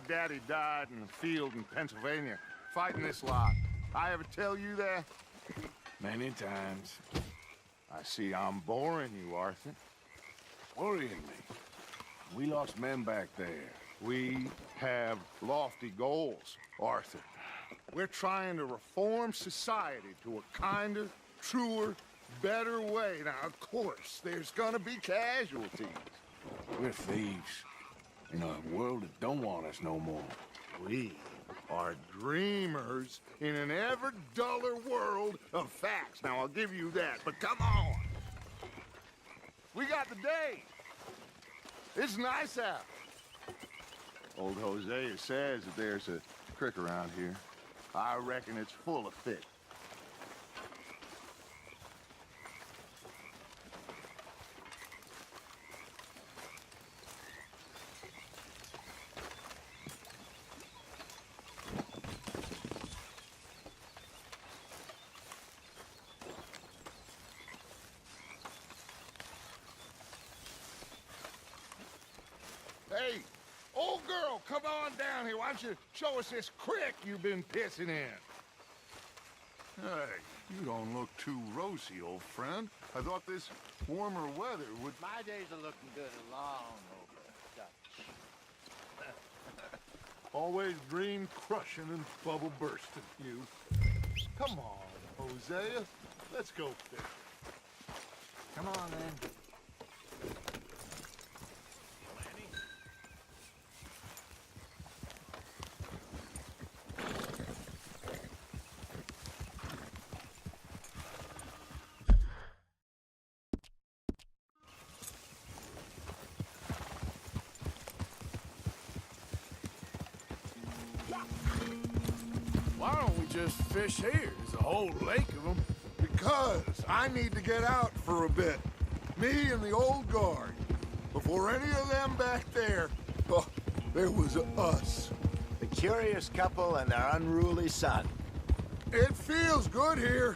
daddy died in the field in Pennsylvania, fighting this lot. I ever tell you that? Many times. I see I'm boring you, Arthur. Worrying me. We lost men back there. We have lofty goals, Arthur. We're trying to reform society to a kinder, truer, better way. Now, of course, there's gonna be casualties. We're thieves. In a world that don't want us no more. We are dreamers in an ever duller world of facts. Now, I'll give you that, but come on. We got the day. It's nice out. Old Hosea says that there's a creek around here. I reckon it's full of fish. Hey, old girl, come on down here. Why don't you show us this creek you've been pissing in? Hey, you don't look too rosy, old friend. I thought this warmer weather would... My days are looking good along over Dutch. Always dream crushing and bubble bursting, you. Come on, Hosea. Let's go fish. Come on, then. Why don't we just fish here? There's a whole lake of them. Because I need to get out for a bit. Me and the old guard. Before any of them back there, oh, there was us. The curious couple and their unruly son. It feels good here.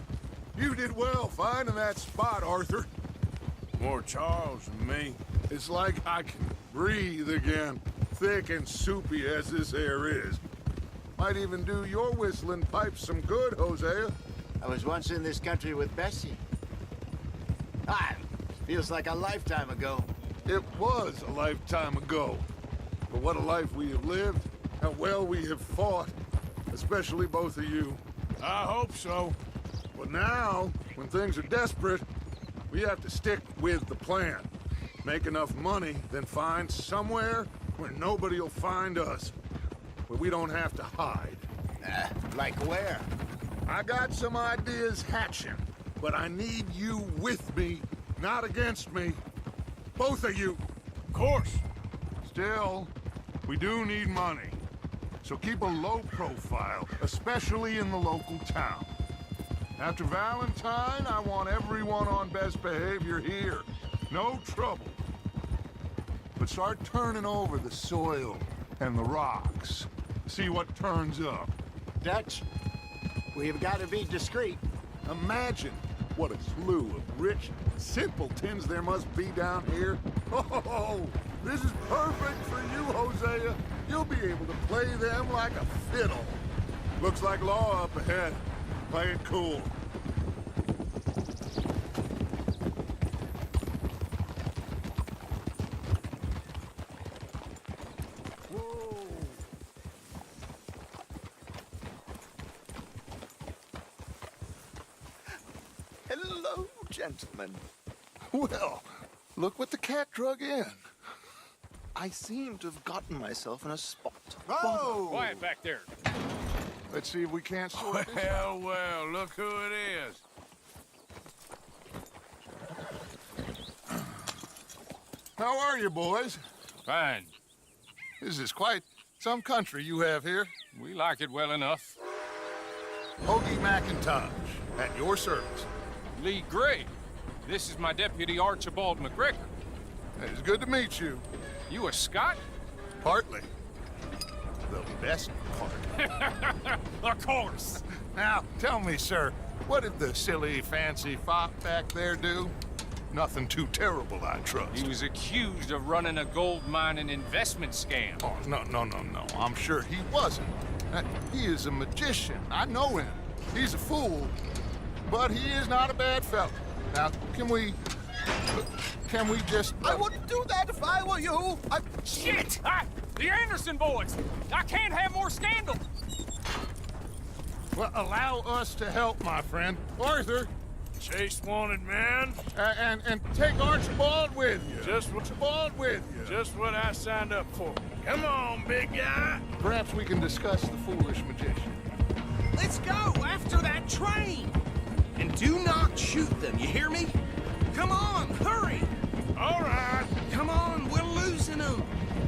You did well finding that spot, Arthur. More Charles than me. It's like I can breathe again, thick and soupy as this air is. Might even do your whistling pipes some good, Hosea. I was once in this country with Bessie. Feels like a lifetime ago. It was a lifetime ago. But what a life we have lived, how well we have fought, especially both of you. I hope so. But now, when things are desperate, we have to stick with the plan. Make enough money, then find somewhere where nobody will find us. Where we don't have to hide. Like where? I got some ideas hatching, but I need you with me, not against me. Both of you. Of course. Still, we do need money. So keep a low profile, especially in the local town. After Valentine, I want everyone on best behavior here. No trouble. But start turning over the soil and the rocks. See what turns up. Dutch, we've got to be discreet. Imagine what a slew of rich simpletons there must be down here. Oh, this is perfect for you, Hosea. You'll be able to play them like a fiddle. Looks like law up ahead. Play it cool. Hello, gentlemen. Well, look what the cat drug in. I seem to have gotten myself in a spot. Oh! Quiet back there. Let's see if we can't sort this out. Well, look who it is. How are you, boys? Fine. This is quite some country you have here. We like it well enough. Hoagie McIntosh, at your service. Lee Gray. This is my deputy Archibald McGregor. It's good to meet you. You a Scot? Partly. The best part. Of course. Now, tell me, sir, what did the silly, fancy fop back there do? Nothing too terrible, I trust. He was accused of running a gold mining investment scam. Oh, no. I'm sure he wasn't. He is a magician. I know him. He's a fool, but he is not a bad fellow. Now, can we just... I wouldn't do that if I were you. Shit! The Anderson boys! I can't have more scandal! Well, allow us to help, my friend. Arthur, Chase wanted man. and take Archibald with you. Just what I signed up for. Come on, big guy. Perhaps we can discuss the foolish magician. Let's go after that train! And do not shoot them, you hear me? Come on, hurry! All right. Come on, we're losing them!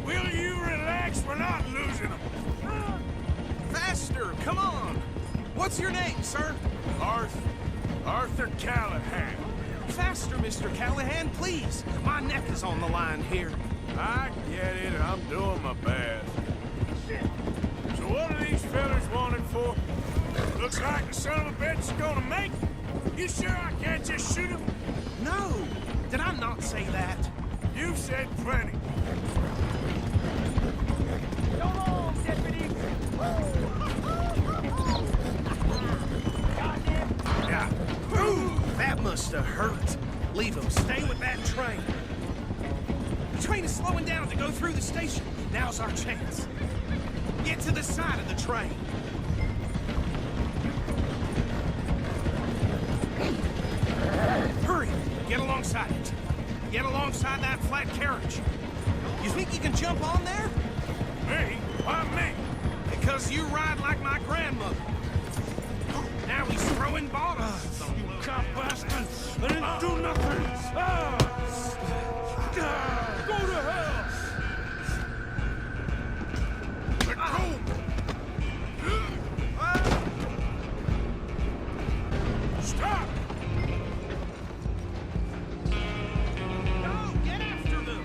Will you relax? We're not losing them. Faster, come on! What's your name, sir? Arthur Callahan. Faster, Mr. Callahan, please! My neck is on the line here. I get it. I'm doing my best. So what are these fellas wanted for? Looks like the son of a bitch is gonna make it. You sure I can't just shoot him? No! Did I not say that? You said plenty. Come on, deputy! Yeah. Ooh, that must have hurt. Leave him. Stay with that train. The train is slowing down to go through the station. Now's our chance. Get to the side of the train. Hurry! Get alongside it. Get alongside that flat carriage. You think you can jump on there? Me? Why me? Because you ride like my grandmother. Now he's throwing bottles. You cop bastard! I didn't do nothing! Go to hell! Let go! Stop! No, get after them!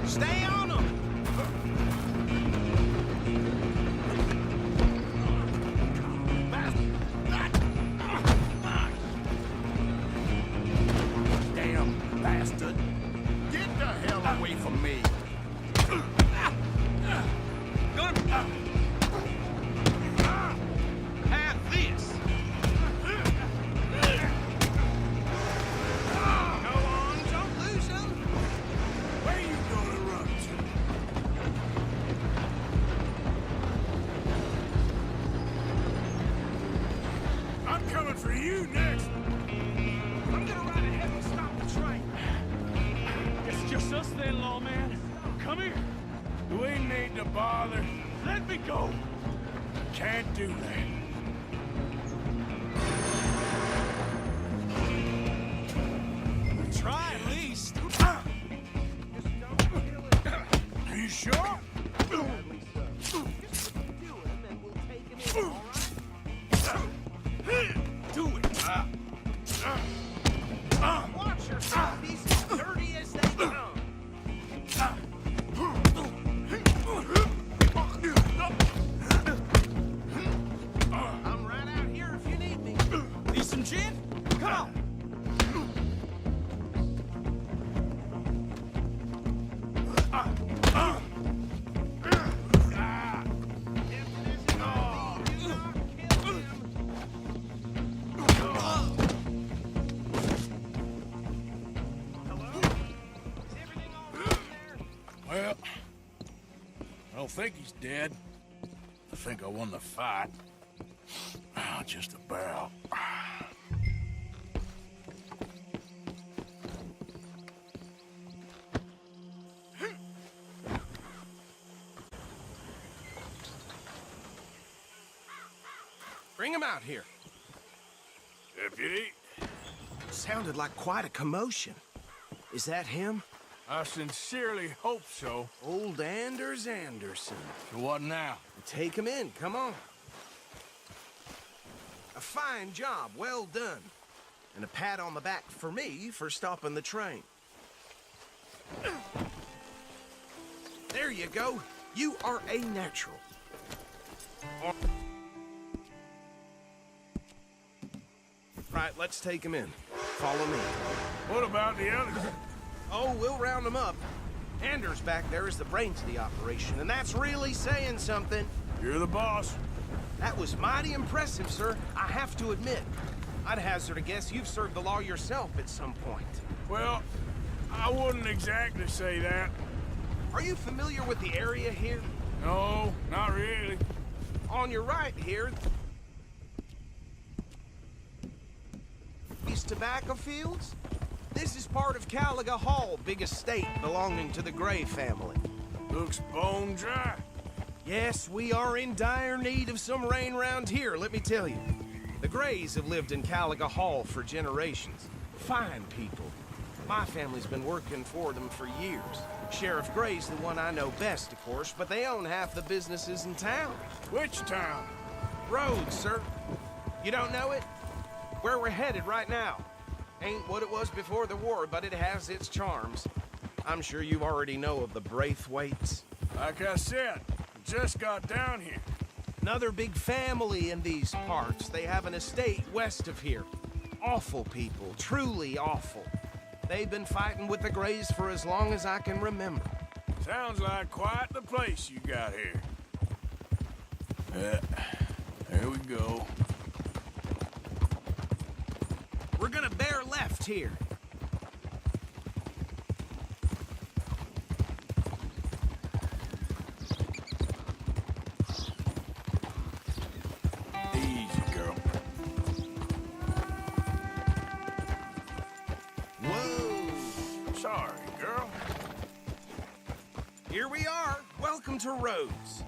Stay on them! Damn bastard! Get the hell away from me! Have this! Go on, don't lose them! Where you gonna run to? I'm coming for you next! I'm gonna ride ahead and stop the train. It's just us then, lawman. Come here. We need to bother. Let me go. Can't do that. Try at least. Are you sure? Do it. Watch yourself. He's as dirty as they come. I'm right out here if you need me. Need some gin? Come on. Well, I don't think he's dead. I think I won the fight. Just about. Bring him out here. Deputy, Sounded like quite a commotion. Is that him? I sincerely hope so. Old Anders Anderson. So what now? Take him in, come on. A fine job, well done. And a pat on the back for me for stopping the train. There you go. You are a natural. Right, let's take him in. Follow me. What about the others? Oh, we'll round them up. Anders back there is the brains of the operation, and that's really saying something. You're the boss. That was mighty impressive, sir. I have to admit. I'd hazard a guess you've served the law yourself at some point. Well, I wouldn't exactly say that. Are you familiar with the area here? No, not really. On your right here, these tobacco fields? This is part of Caliga Hall, big estate belonging to the Gray family. Looks bone dry. Yes, we are in dire need of some rain round here, let me tell you. The Grays have lived in Caliga Hall for generations. Fine people. My family's been working for them for years. Sheriff Gray's the one I know best, of course, but they own half the businesses in town. Which town? Rhodes, sir. You don't know it? Where we're headed right now. Ain't what it was before the war, but it has its charms. I'm sure you already know of the Braithwaites. Like I said, just got down here. Another big family in these parts. They have an estate west of here. Awful people, truly awful. They've been fighting with the Grays for as long as I can remember. Sounds like quite the place you got here. There we go. We're gonna bear left here. Easy, girl. Whoa! Sorry, girl. Here we are. Welcome to Rhodes.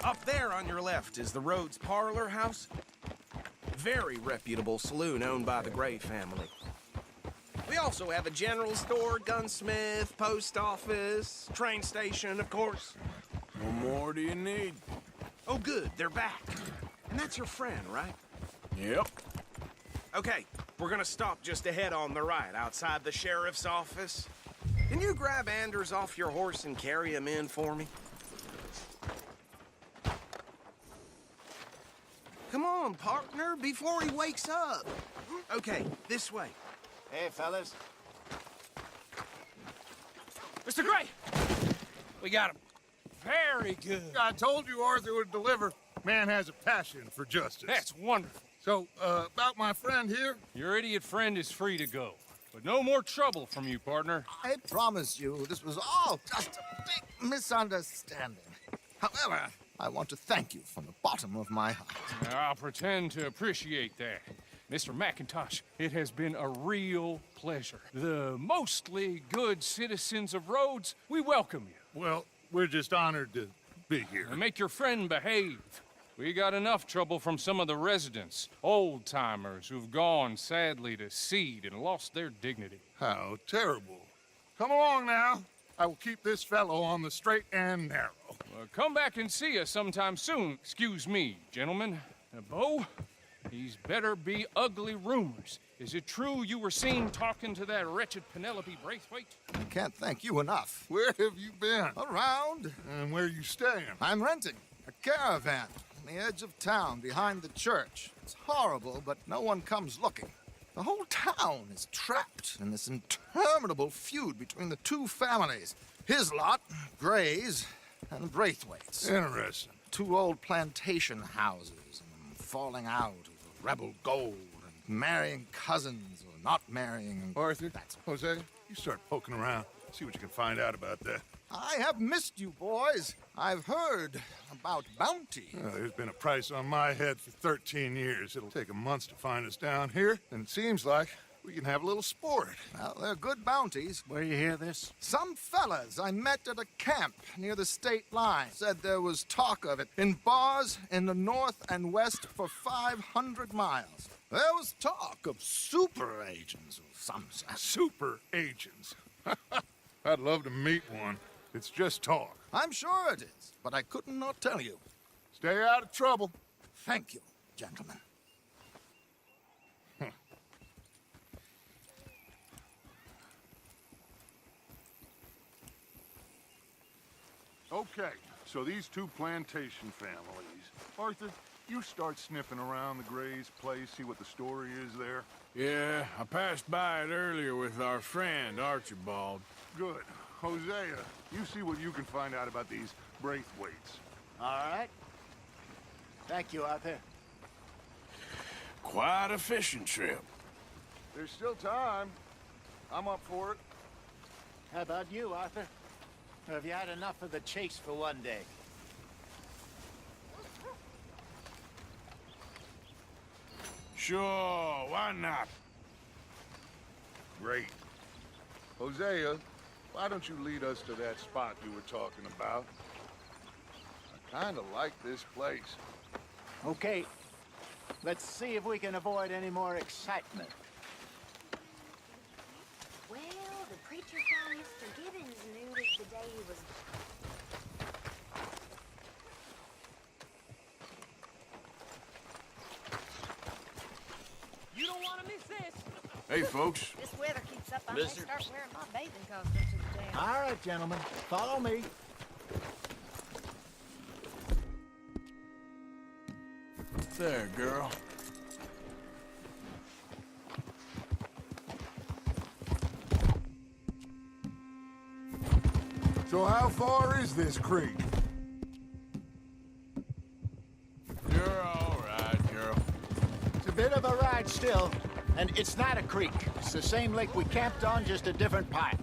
Up there on your left is the Rhodes Parlor House. Very reputable saloon owned by the Gray family. We also have a general store, gunsmith, post office, train station, of course. What more do you need? Oh, good, they're back. And that's your friend, right? Yep. Okay, we're gonna stop just ahead on the right, outside the sheriff's office. Can you grab Anders off your horse and carry him in for me? Come on, partner, before he wakes up. Okay, this way. Hey, fellas. Mr. Gray! We got him. Very good. I told you Arthur would deliver. Man has a passion for justice. That's wonderful. So, about my friend here? Your idiot friend is free to go. But no more trouble from you, partner. I promise you, this was all just a big misunderstanding. However, I want to thank you from the bottom of my heart. I'll pretend to appreciate that. Mr. McIntosh, it has been a real pleasure. The mostly good citizens of Rhodes, we welcome you. Well, we're just honored to be here. And make your friend behave. We got enough trouble from some of the residents, old-timers who've gone, sadly, to seed and lost their dignity. How terrible. Come along now. I will keep this fellow on the straight and narrow. Come back and see us sometime soon. Excuse me, gentlemen. Bo, these better be ugly rumors. Is it true you were seen talking to that wretched Penelope Braithwaite? I can't thank you enough. Where have you been? Around, And where you staying? I'm renting a caravan on the edge of town behind the church. It's horrible, but no one comes looking. The whole town is trapped in this interminable feud between the two families. His lot, Gray's, and Braithwaite's. Interesting. Two old plantation houses, and falling out over rebel gold, and marrying cousins or not marrying. Arthur, That's Jose, you start poking around. See what you can find out about that. I have missed you, boys. I've heard about bounty. There's been a price on my head for 13 years. It'll take a month to find us down here, and it seems like we can have a little sport. Well, they're good bounties. Where you hear this? Some fellas I met at a camp near the state line said there was talk of it in bars in the north and west for 500 miles. There was talk of super agents of some sort. Super agents. I'd love to meet one. It's just talk. I'm sure it is, but I couldn't not tell you. Stay out of trouble. Thank you. gentlemen. Okay, so these two plantation families. Arthur, you start sniffing around the Gray's place, see what the story is there. Yeah, I passed by it earlier with our friend, Archibald. Good. Hosea, you see what you can find out about these Braithwaites. All right. Thank you, Arthur. Quite a fishing trip. There's still time. I'm up for it. How about you, Arthur? Or have you had enough of the chase for one day? Sure, why not? Great. Hosea, why don't you lead us to that spot you were talking about? I kinda like this place. Okay. Let's see if we can avoid any more excitement. Well, the preacher found Mr. Gibbons knew that the day he was... You don't want to miss this. Hey, folks. This weather keeps up, I may Mister? start wearing my bathing costume to the town. All right, gentlemen. Follow me. There, girl. So how far is this creek? You're all right, girl. It's a bit of a ride still, and it's not a creek. It's the same lake we camped on, just a different pipe.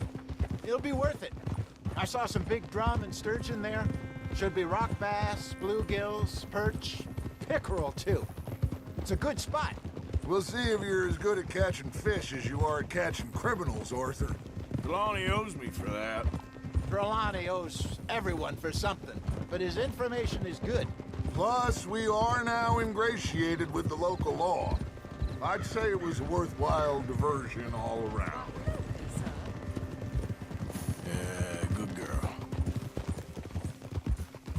It'll be worth it. I saw some big drum and sturgeon there. Should be rock bass, bluegills, perch, pickerel, too. It's a good spot. We'll see if you're as good at catching fish as you are at catching criminals, Arthur. Trelawney owes me for that. Trelawney owes everyone for something, but his information is good. Plus, we are now ingratiated with the local law. I'd say it was a worthwhile diversion all around. Yeah, good girl.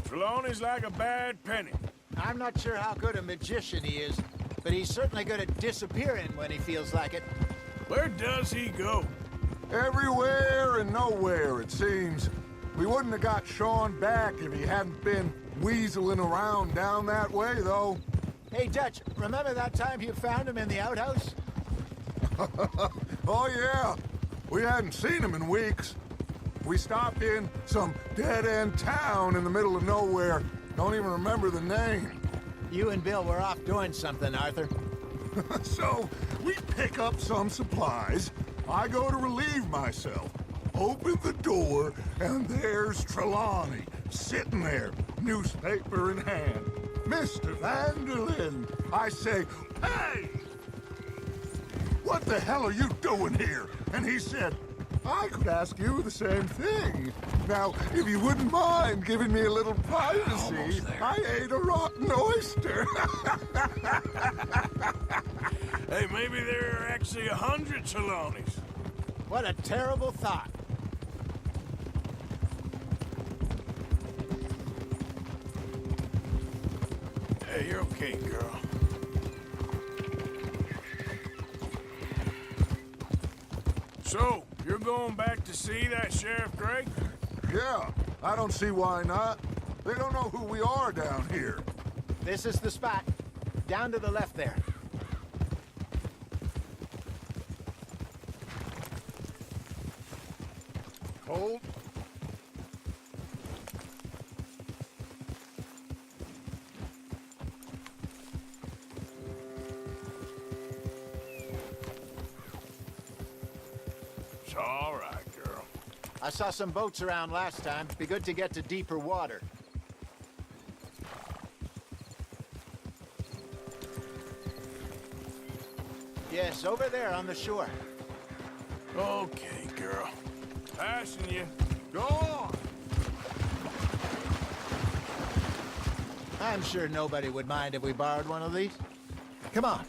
Trelawney's like a bad penny. I'm not sure how good a magician he is, but he's certainly good at disappearing when he feels like it. Where does he go? Everywhere and nowhere, it seems. We wouldn't have got Sean back if he hadn't been weaseling around down that way, though. Hey, Dutch, remember that time you found him in the outhouse? Oh, yeah. We hadn't seen him in weeks. We stopped in some dead-end town in the middle of nowhere. Don't even remember the name. You and Bill were off doing something, Arthur. So, we pick up some supplies. I go to relieve myself. Open the door, and there's Trelawney, sitting there, newspaper in hand. Mr. Vanderlyn, I say, hey! What the hell are you doing here? And he said, I could ask you the same thing. Now, if you wouldn't mind giving me a little privacy, I ate a rotten oyster. Hey, maybe there are actually 100 Trelawneys. What a terrible thought. Hey, you're okay, girl. So, you're going back to see that Sheriff Gray? Yeah, I don't see why not. They don't know who we are down here. This is the spot. Down to the left there. Hold. It's all right, girl. I saw some boats around last time. Be good to get to deeper water. Yes, over there on the shore. Okay, girl. Passing you. Go on. I'm sure nobody would mind if we borrowed one of these. Come on.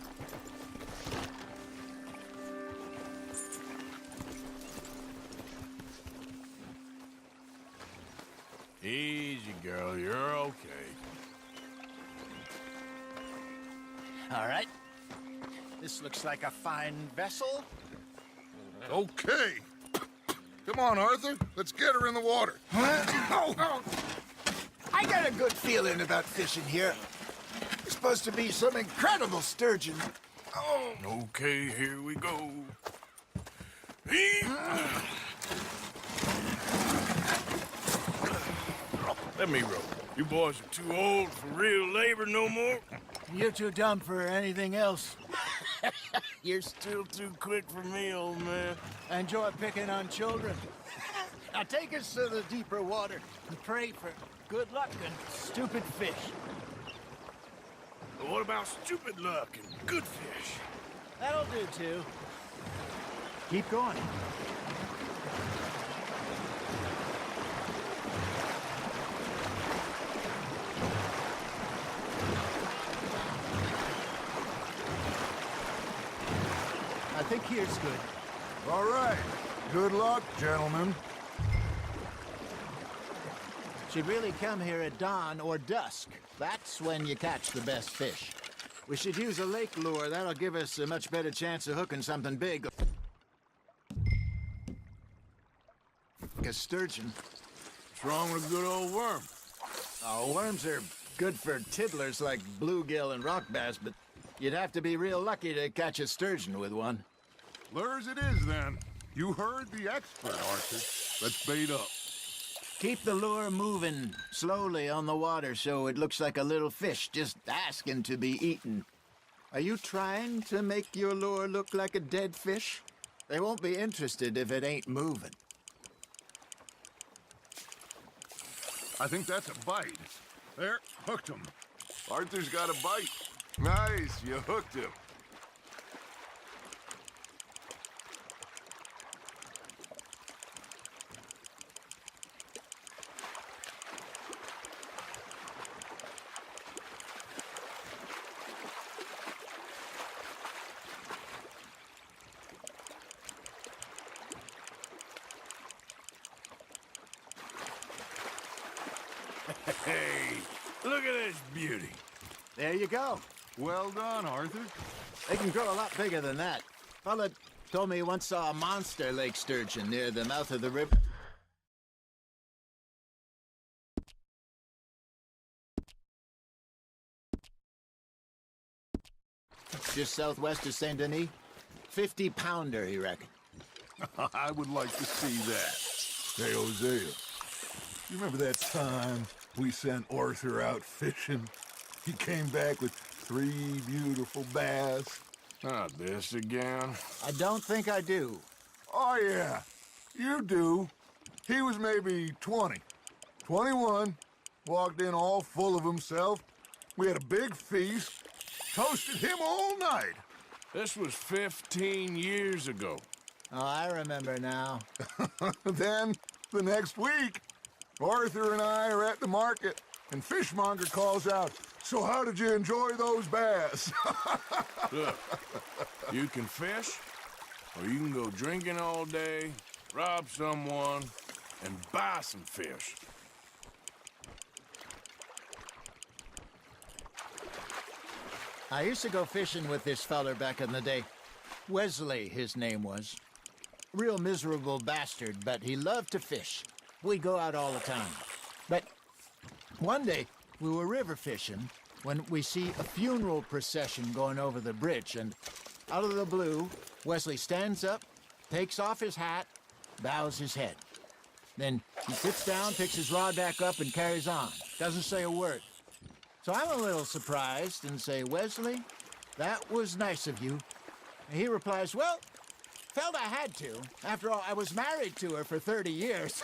Easy, girl. You're okay. All right. This looks like a fine vessel. Okay. Come on, Arthur. Let's get her in the water. Oh. I got a good feeling about fishing here. It's supposed to be some incredible sturgeon. Oh. Okay, here we go. Let me row. You boys are too old for real labor no more. You're too dumb for anything else. You're still too quick for me, old man. Enjoy picking on children. Now take us to the deeper water and pray for good luck and stupid fish. But what about stupid luck and good fish? That'll do, too. Keep going. I think here's good. All right. Good luck, gentlemen. Should really come here at dawn or dusk. That's when you catch the best fish. We should use a lake lure. That'll give us a much better chance of hooking something big. Like a sturgeon. What's wrong with a good old worm? Oh, worms are good for tiddlers like bluegill and rock bass, but you'd have to be real lucky to catch a sturgeon with one. Lures it is, then. You heard the expert, Arthur. Let's bait up. Keep the lure moving slowly on the water so it looks like a little fish just asking to be eaten. Are you trying to make your lure look like a dead fish? They won't be interested if it ain't moving. I think that's a bite. There, hooked him. Arthur's got a bite. Nice, you hooked him. Hey, look at this beauty. There you go. Well done, Arthur. They can grow a lot bigger than that. Fella told me he once saw a monster lake sturgeon near the mouth of the river. Just southwest of Saint Denis. 50-pounder, he reckoned. I would like to see that. Hey, Hosea. You remember that time we sent Arthur out fishing? He came back with 3 beautiful bass. Not this again. I don't think I do. Oh, yeah. You do. He was maybe 20. 21. Walked in all full of himself. We had a big feast. Toasted him all night. This was 15 years ago. Oh, I remember now. Then, the next week, Arthur and I are at the market, and Fishmonger calls out, "So how did you enjoy those bass?" Look, you can fish, or you can go drinking all day, rob someone, and buy some fish. I used to go fishing with this feller back in the day. Wesley, his name was. Real miserable bastard, but he loved to fish. We'd go out all the time. But one day, we were river fishing when we see a funeral procession going over the bridge, and out of the blue, Wesley stands up, takes off his hat, bows his head. Then he sits down, picks his rod back up, and carries on. Doesn't say a word. So I'm a little surprised and say, "Wesley, that was nice of you." And he replies, "Well, felt I had to. After all, I was married to her for 30 years.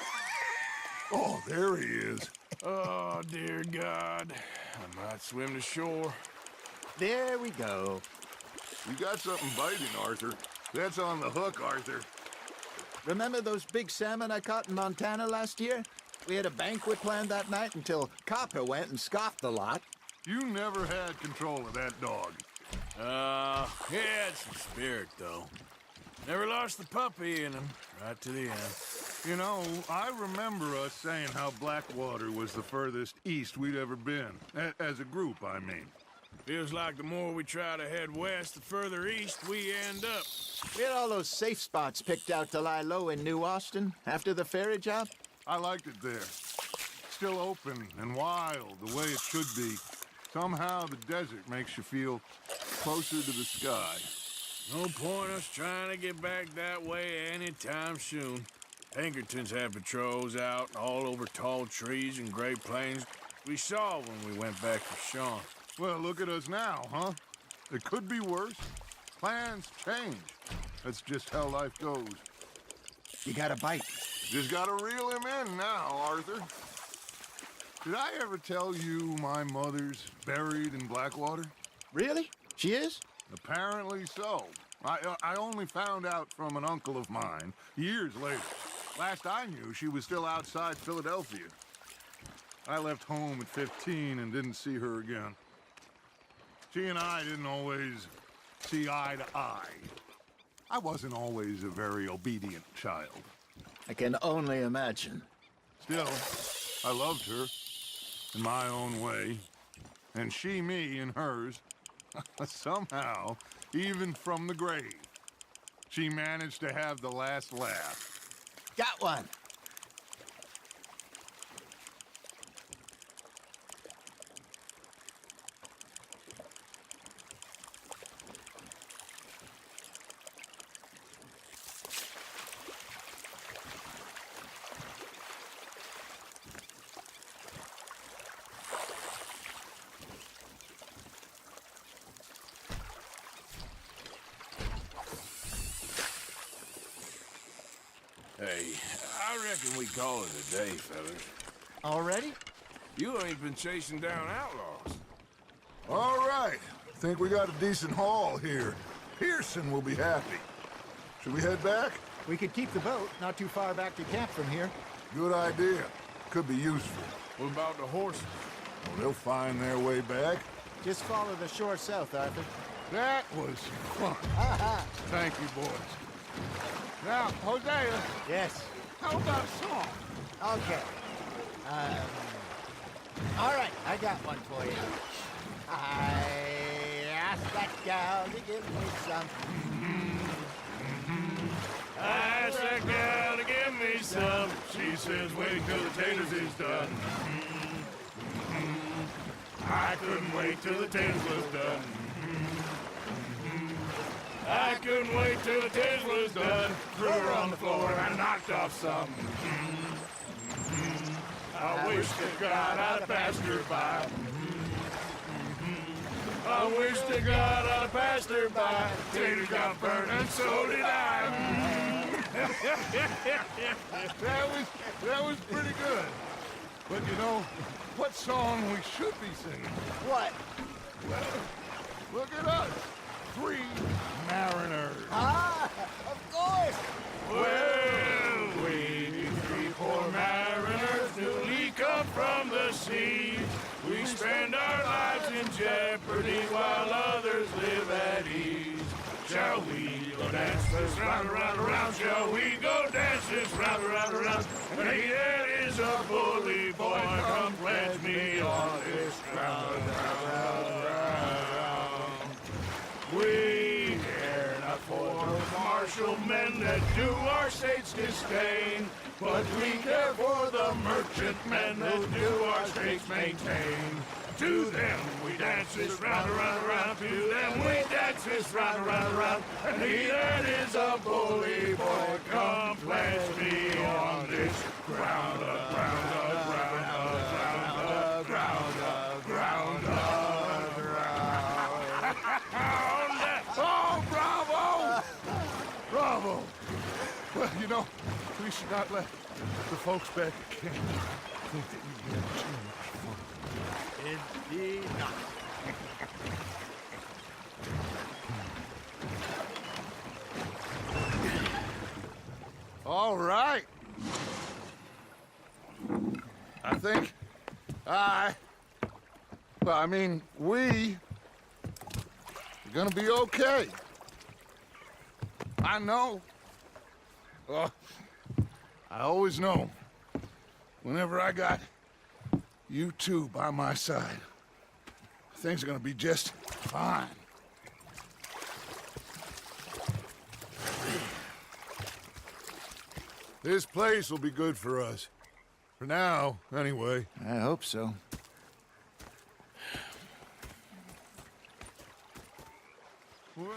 Oh, there he is. Oh, dear God. I might swim to shore. There we go. You got something biting, Arthur. That's on the hook, Arthur. Remember those big salmon I caught in Montana last year? We had a banquet planned that night until Copper went and scoffed the lot. You never had control of that dog. He had some spirit, though. Never lost the puppy in him, right to the end. You know, I remember us saying how Blackwater was the furthest east we'd ever been. As a group, I mean. Feels like the more we try to head west, the further east we end up. We had all those safe spots picked out to lie low in New Austin after the ferry job. I liked it there. Still open and wild, the way it should be. Somehow the desert makes you feel closer to the sky. No point us trying to get back that way anytime soon. Pinkertons had patrols out all over tall trees and Great Plains. We saw when we went back to Sean. Well, look at us now, huh? It could be worse. Plans change. That's just how life goes. You got a bite. Just gotta reel him in now, Arthur. Did I ever tell you my mother's buried in Blackwater? Really? She is? Apparently so. I only found out from an uncle of mine years later. Last I knew, she was still outside Philadelphia. I left home at 15 and didn't see her again. She and I didn't always see eye to eye. I wasn't always a very obedient child. I can only imagine. Still, I loved her in my own way, and she me in hers. Somehow, even from the grave, she managed to have the last laugh. Got one. Hey, I reckon we call it a day, fellas. Already? You ain't been chasing down outlaws. All right. Think we got a decent haul here. Pearson will be happy. Should we head back? We could keep the boat not too far back to camp from here. Good idea. Could be useful. What about the horses? Well, they'll find their way back. Just follow the shore south, Arthur. That was fun. Thank you, boys. Now, Hosea, Yes. how about a song? Okay. All right, I got one for you. I asked that gal to give me some. I asked that gal to give me some. She says, wait till the taters is done. I couldn't wait till the taters was done. I couldn't wait till the taters was done. Threw her on the floor and I knocked off some. I wish to God I'd passed her by. I wish to God I'd passed her by. Taters got burned and so did I. That was pretty good. But you know, what song we should be singing? What? Well, look at us. 3 mariners. Ah, of course. Well, we 3 poor mariners newly come from the sea. We spend our lives in jeopardy while others live at ease. Shall we go dance this round, around, around? Shall we go dance this round, around, around? And he that is a bully boy, come pledge me on this ground, round, round. We care not for the martial men that do our state's disdain, but we care for the merchantmen that do our state's maintain. To them we dance this round, around, around. To them we dance this round, around, around. And he that is a bully boy, come pledge me on this ground, ground, ground, ground, ground, ground, ground. Oh, bravo! Bravo! Well, you know, we should not let the folks back at camp think that we had too much fun. Indeed not. All right. I think we are gonna be okay. I know. I always know. Whenever I got you two by my side. Things are gonna be just fine. This place will be good for us. For now, anyway. I hope so. Well,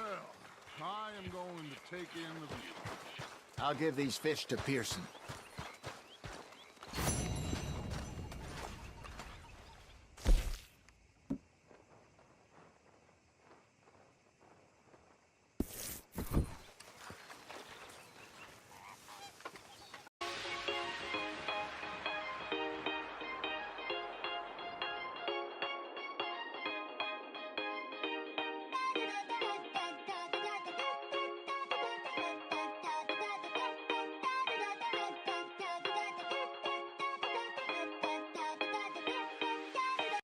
I am going to take in the view. I'll give these fish to Pearson.